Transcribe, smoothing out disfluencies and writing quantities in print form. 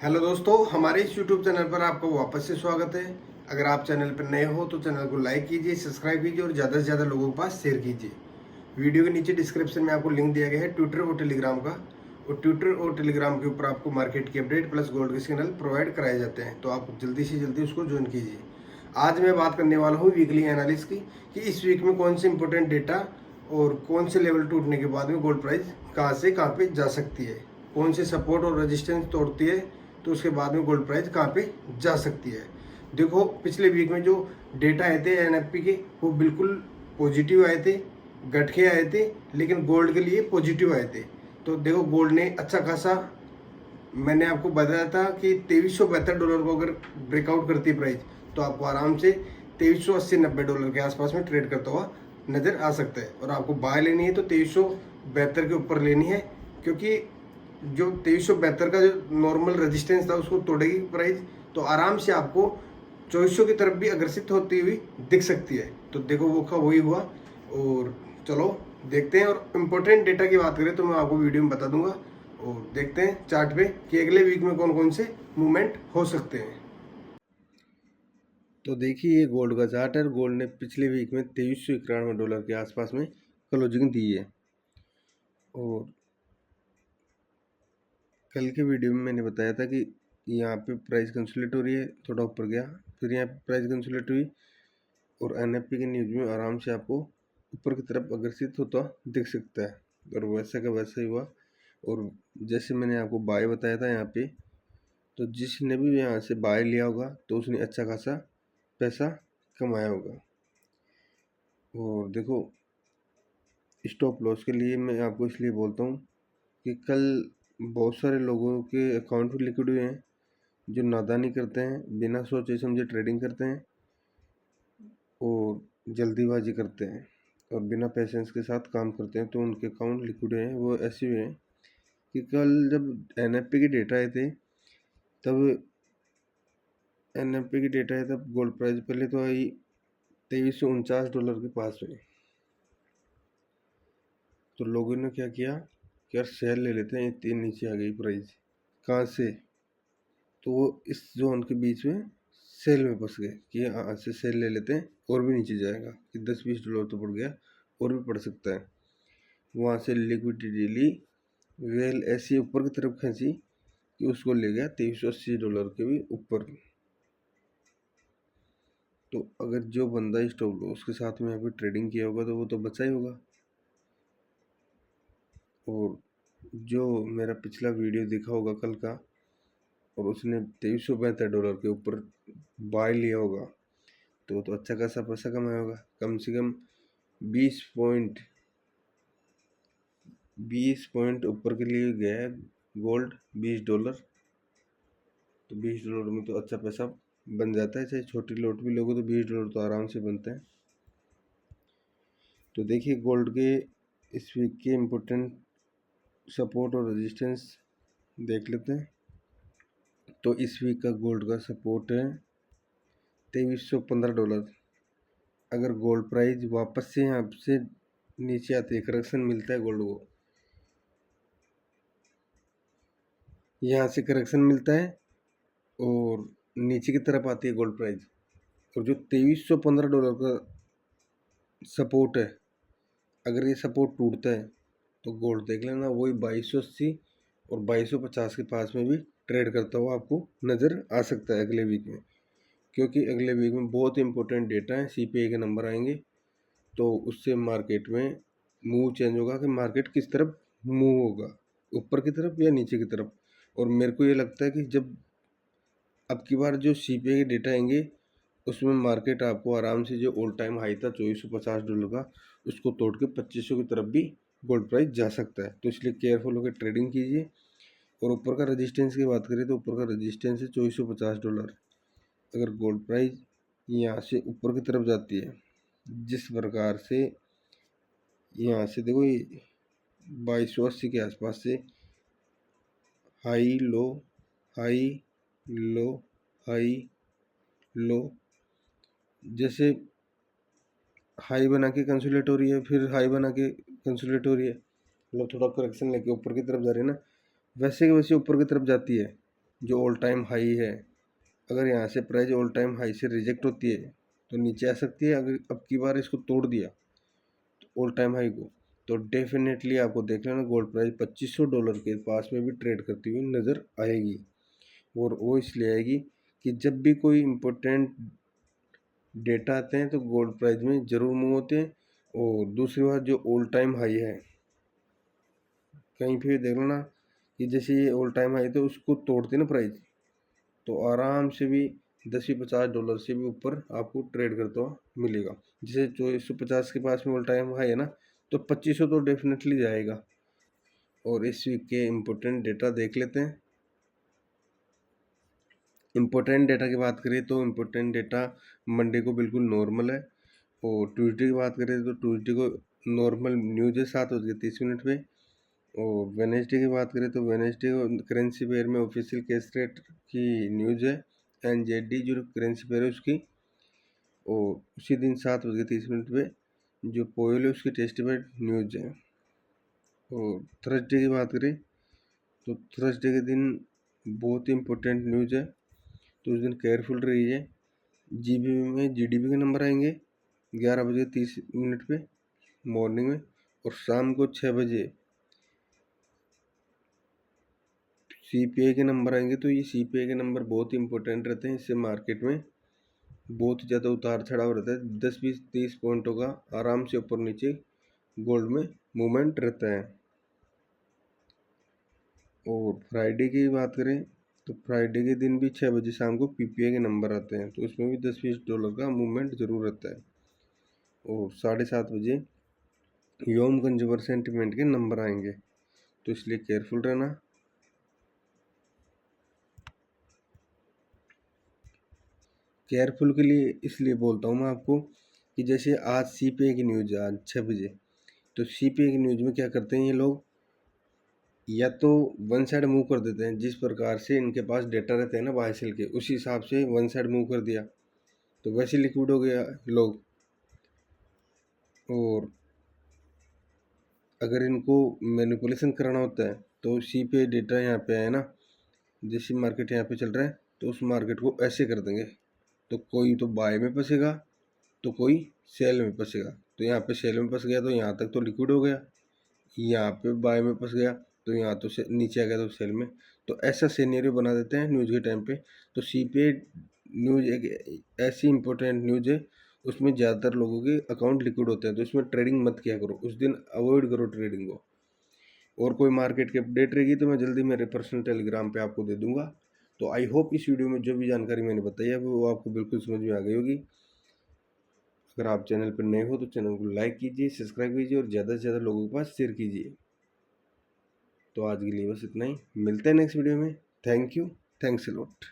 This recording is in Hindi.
हेलो दोस्तों, हमारे इस यूट्यूब चैनल पर आपका वापस से स्वागत है। अगर आप चैनल पर नए हो तो चैनल को लाइक कीजिए, सब्सक्राइब कीजिए और ज़्यादा से ज़्यादा लोगों के पास शेयर कीजिए। वीडियो के नीचे डिस्क्रिप्शन में आपको लिंक दिया गया है ट्विटर और टेलीग्राम का, और ट्विटर और टेलीग्राम के ऊपर आपको मार्केट की अपडेट प्लस गोल्ड के सिग्नल प्रोवाइड कराए जाते हैं, तो आप जल्दी से जल्दी उसको ज्वाइन कीजिए। आज मैं बात करने वाला हूँ वीकली एनालिसिस की, कि इस वीक में कौन से इंपॉर्टेंट डेटा और कौन से लेवल टूटने के बाद में गोल्ड प्राइस कहाँ से कहाँ पे जा सकती है, कौन से सपोर्ट और रेजिस्टेंस तोड़ती है, तो उसके बाद में गोल्ड प्राइस कहाँ पे जा सकती है। देखो, पिछले वीक में जो डेटा आए थे एनएफपी के, वो बिल्कुल पॉजिटिव आए थे, गटके आए थे, लेकिन गोल्ड के लिए पॉजिटिव आए थे। तो देखो, गोल्ड ने अच्छा खासा, मैंने आपको बताया था कि $2372 को अगर ब्रेकआउट करती है प्राइस, तो आपको आराम से 2380-90 के आसपास में ट्रेड करता हुआ नज़र आ सकता है। और आपको बाय लेनी है तो 2372 के ऊपर लेनी है, क्योंकि जो 2372 का जो नॉर्मल रेजिस्टेंस था उसको तोड़ेगी प्राइस, तो आराम से आपको 2400 की तरफ भी अग्रसित होती हुई दिख सकती है। तो देखो, वो का वही हुआ। और चलो देखते हैं, और इम्पोर्टेंट डेटा की बात करें तो मैं आपको वीडियो में बता दूंगा, और देखते हैं चार्ट पे कि अगले वीक में कौन कौन से मूवमेंट हो सकते हैं। तो देखिए, ये गोल्ड का चार्ट है। गोल्ड ने पिछले वीक में $2391 के आसपास में क्लोजिंग दी है, और कल के वीडियो में मैंने बताया था कि यहाँ पे प्राइस कंसोलिडेट हो रही है, थोड़ा ऊपर गया, फिर यहाँ पे प्राइस कंसोलिडेट हुई, और एनएफपी के न्यूज़ में आराम से आपको ऊपर की तरफ अग्रसित होता दिख सकता है, और वैसा का वैसा ही हुआ। और जैसे मैंने आपको बाय बताया था यहाँ पे, तो जिसने भी यहाँ से बाय लिया होगा तो उसने अच्छा खासा पैसा कमाया होगा। और देखो, स्टॉप लॉस के लिए मैं आपको इसलिए बोलता हूँ कि कल बहुत सारे लोगों के अकाउंट लिक्विड हुए हैं, जो नादानी करते हैं, बिना सोचे समझे ट्रेडिंग करते हैं और जल्दीबाजी करते हैं और बिना पेशेंस के साथ काम करते हैं, तो उनके अकाउंट लिक्विड हैं। वो ऐसे हुए हैं कि कल जब एनएफपी के डेटा आए थे, तब एनएफपी की डेटा है तब गोल्ड प्राइस पहले तो आई $2349 के पास में। तो लोगों ने क्या किया कि यार सेल ले लेते हैं, इतनी नीचे आ गई प्राइस, कहाँ से, तो वो इस जोन के बीच में सेल में फंस गए कि हाँ से सेल ले लेते हैं और भी नीचे जाएगा, कि $10-20 तो बढ़ गया, और भी बढ़ सकता है। वहाँ से लिक्विडिटी ली, वेल ऐसी ऊपर की तरफ खींची कि उसको ले गया $2380 के भी ऊपर। तो अगर जो बंदा स्टॉप लॉस के साथ में यहाँ पे ट्रेडिंग किया होगा तो वो तो बचा ही होगा। और जो मेरा पिछला वीडियो देखा होगा कल का, और उसने $2372 के ऊपर बाय लिया होगा, तो अच्छा खासा पैसा कमाया होगा। कम से कम 20 पॉइंट ऊपर के लिए गया है गोल्ड, $20। तो $20 में तो अच्छा पैसा बन जाता है, चाहे छोटी लोट भी लोगे तो $20 तो आराम से बनते हैं। तो देखिए, गोल्ड के इस वीक के इम्पोर्टेंट सपोर्ट और रेजिस्टेंस देख लेते हैं। तो इस वीक का गोल्ड का सपोर्ट है $2315। अगर गोल्ड प्राइस वापस से यहाँ से नीचे आती है, करेक्शन मिलता है गोल्ड को, यहाँ से करेक्शन मिलता है और नीचे की तरफ आती है गोल्ड प्राइस, और जो $2315 का सपोर्ट है, अगर ये सपोर्ट टूटता है तो गोल्ड देख लेना वही 2280 और 2250 के पास में भी ट्रेड करता हुआ आपको नज़र आ सकता है अगले वीक में, क्योंकि अगले वीक में बहुत इंपॉर्टेंट डेटा है, सीपीआई के नंबर आएंगे, तो उससे मार्केट में मूव चेंज होगा कि मार्केट किस तरफ मूव होगा, ऊपर की तरफ या नीचे की तरफ। और मेरे को ये लगता है कि जब अब की बार जो सीपीआई के डेटा आएंगे, उसमें मार्केट आपको आराम से जो ऑल टाइम हाई था $2450 का, उसको तोड़ के 2500 की तरफ भी गोल्ड प्राइस जा सकता है। तो इसलिए केयरफुल होकर ट्रेडिंग कीजिए। और ऊपर का रेजिस्टेंस की बात करें तो ऊपर का रेजिस्टेंस है $2450। अगर गोल्ड प्राइस यहाँ से ऊपर की तरफ जाती है, जिस प्रकार से यहाँ से देखो, ये 2280 के आसपास से high low high low high low, जैसे हाई बना के कंसोलिडेट हो रही है, फिर हाई बना के कंसोलिडेट हो रही है, मतलब थोड़ा करेक्शन लेके ऊपर की तरफ जा रही है ना, वैसे की वैसे ऊपर की तरफ जाती है। जो ऑल टाइम हाई है, अगर यहाँ से प्राइस ऑल टाइम हाई से रिजेक्ट होती है तो नीचे आ सकती है। अगर अब की बार इसको तोड़ दिया तो ऑल टाइम हाई को, तो डेफिनेटली आपको देख लेना गोल्ड प्राइस $2500 के पास में भी ट्रेड करती हुई नज़र आएगी। और वो इसलिए आएगी कि जब भी कोई इम्पोर्टेंट डेटा आते हैं तो गोल्ड प्राइस में ज़रूर मूव होते हैं। और दूसरी बात, जो ऑल टाइम हाई है, कहीं पे देख लो ना कि जैसे ये ऑल टाइम हाई तो उसको तोड़ते ना प्राइस, तो आराम से भी $10-50 से भी ऊपर आपको ट्रेड करता हुआ मिलेगा। जैसे 2450 के पास में ऑल टाइम हाई है ना, तो 2500 तो डेफिनेटली जाएगा। और इस वीक के इम्पोर्टेंट डेटा देख लेते हैं। इम्पोर्टेंट डेटा की बात करें तो इम्पोर्टेंट डेटा मंडे को बिल्कुल नॉर्मल है। और ट्यूसडे की बात करें तो ट्यूसडे को नॉर्मल न्यूज है 7:30 पे। और वेनेसडे की बात करें तो वेनेसडे को करेंसी पेयर में ऑफिशियल कैश रेट की न्यूज़ है, NZD जो करेंसी पेयर है उसकी। और उसी दिन 7:30 पे जो पोयल है उसकी टेस्टिफाइड न्यूज़ है। और थर्सडे की बात करें तो थर्सडे के दिन बहुत ही इम्पोर्टेंट न्यूज़ है, तो उस दिन केयरफुल रहिए। जीबीपी में GDP के नंबर आएंगे 11:30 पे मॉर्निंग में। और शाम को 6 बजे CPI के नंबर आएंगे। तो ये CPI के नंबर बहुत ही इंपॉर्टेंट रहते हैं, इससे मार्केट में बहुत ही ज़्यादा उतार चढ़ाव रहता है। 10-20-30 पॉइंटों का आराम से ऊपर नीचे गोल्ड में मूवमेंट रहता है। और फ्राइडे की बात करें तो फ्राइडे के दिन भी 6 बजे शाम को PPI के नंबर आते हैं, तो उसमें भी $10-20 का मूवमेंट ज़रूर रहता है। और 7:30 बजे योम कंज्यूमर सेंटिमेंट के नंबर आएंगे, तो इसलिए केयरफुल रहना। केयरफुल के लिए इसलिए बोलता हूँ मैं आपको कि जैसे आज CPI की न्यूज़ है आज 6 बजे, तो CPI की न्यूज़ में क्या करते हैं ये लोग, या तो वन साइड मूव कर देते हैं, जिस प्रकार से इनके पास डेटा रहते हैं ना बाय सेल के, उस हिसाब से वन साइड मूव कर दिया तो वैसे लिक्विड हो गया लोग। और अगर इनको मैनिपुलेशन कराना होता है तो CPI डेटा यहाँ पे आए ना, जैसी मार्केट यहाँ पे चल रहा है तो उस मार्केट को ऐसे कर देंगे, तो कोई तो बाय में फंसेगा तो कोई सेल में फंसेगा। तो यहाँ पे सेल में फंस गया तो यहाँ तक तो लिक्विड हो गया, यहाँ पे बाय में फंस गया तो यहाँ तो नीचे आ गया तो सेल में। तो ऐसा सिनेरियो बना देते हैं न्यूज़ के टाइम पे। तो CPI न्यूज़ एक ऐसी इंपॉर्टेंट न्यूज़ है, उसमें ज़्यादातर लोगों के अकाउंट लिक्विड होते हैं, तो इसमें ट्रेडिंग मत किया करो, उस दिन अवॉइड करो ट्रेडिंग को। और कोई मार्केट की अपडेट रहेगी तो मैं जल्दी मेरे पर्सनल टेलीग्राम पे आपको दे दूंगा। तो आई होप इस वीडियो में जो भी जानकारी मैंने बताई है वो आपको बिल्कुल समझ में आ गई होगी। अगर आप चैनल पर नए हो तो चैनल को लाइक कीजिए, सब्सक्राइब कीजिए और ज़्यादा से ज़्यादा लोगों के पास शेयर कीजिए। तो आज के लिए बस इतना ही, मिलते हैं नेक्स्ट वीडियो में। Thank you, thanks a lot.